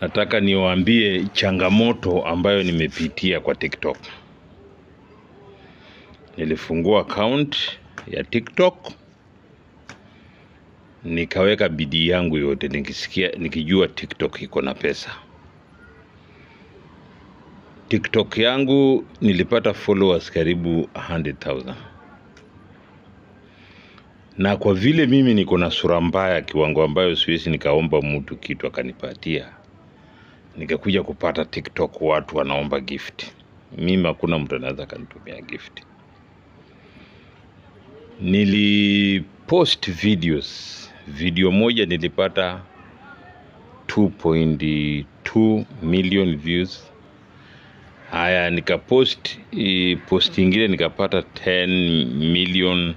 Nataka niwaambie changamoto ambayo nimepitia kwa TikTok. Nilifungua account ya TikTok, nikaweka bidii yangu yote, nikijua TikTok iko na pesa. TikTok yangu nilipata followers karibu 100,000. Na kwa vile mimi niko na sura mbaya kiwango ambayo siwezi nikaomba mtu kitu akanipatia, nikakuja kupata TikTok watu wanaomba gift. Mimi hakuna mtu anaweza kanitumia gift. Nilipost video moja nilipata 2.2 million views. Haya, nikapost post ingine nikapata 10 million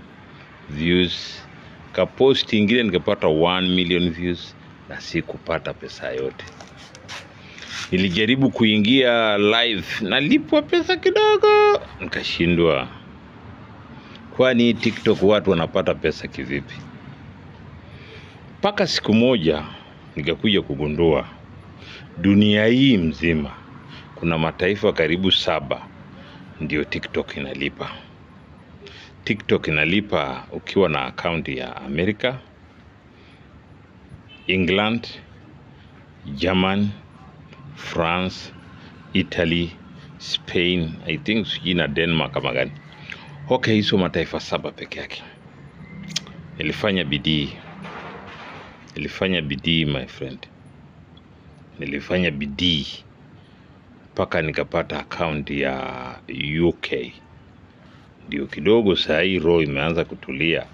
views. Kapost ingine nikapata 1 million views, na sikupata pesa yote. Nilijaribu kuingia live, nalipwa pesa kidogo, nikashindwa. Kwani TikTok watu wanapata pesa kivipi? Paka siku moja nikakuja kugundua dunia hii mzima kuna mataifa karibu 7 ndio TikTok inalipa. TikTok inalipa ukiwa na account ya Amerika, England, German, France, Italy, Spain, I think na Denmark kama gani. Okay, hizo mataifa 7 peke yake. Nilifanya bidii my friend. Nilifanya bidii mpaka nikapata account ya UK. Ndio kidogo saa hii roho imeanza kutulia.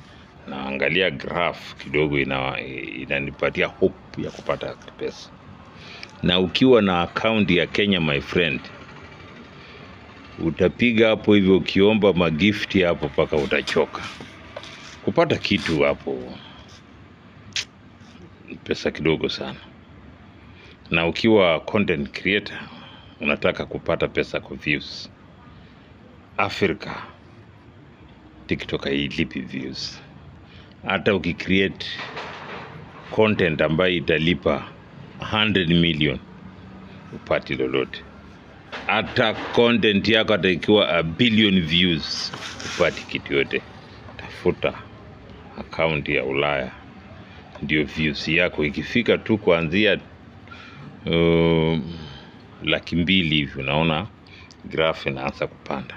Naangalia graph kidogo inanipatia hope ya kupata pesa. Na ukiwa na account ya Kenya my friend, utapiga hapo hivyo ukiomba magifti hapo paka utachoka. Kupata kitu hapo pesa kidogo sana. Na ukiwa content creator unataka kupata pesa kwa views, Afrika TikTok hailipi views. Hata ukicreate content ambayo italipa 100 million upati lolote. Hata content yako hata ikiwa 1 billion views upati kitu yote. Tafuta account ya Ulaya, ndio views yako ikifika tu kuanzia 200,000 hivi, unaona graph inaanza kupanda.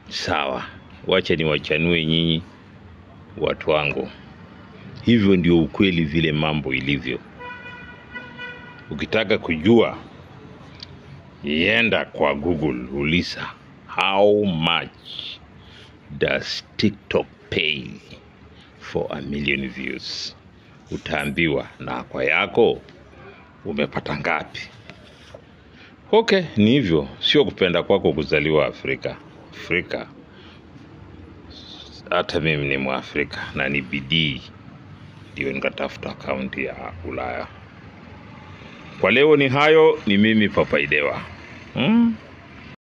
Sawa, wacha niwachanue nyinyi watu wangu. Hivyo ndio ukweli vile mambo ilivyo. Ukitaka kujua, yenda kwa Google, uliza how much does TikTok pay for 1 million views. Utaambiwa na kwa yako umepata ngapi. Okay, ni hivyo. Sio kupenda kwako kuzaliwa Afrika. Hata mimi ni Mwafrika na ni bidii ndio nikatafuta account ya Ulaya. Kwa leo ni hayo, ni mimi Papa Idewa.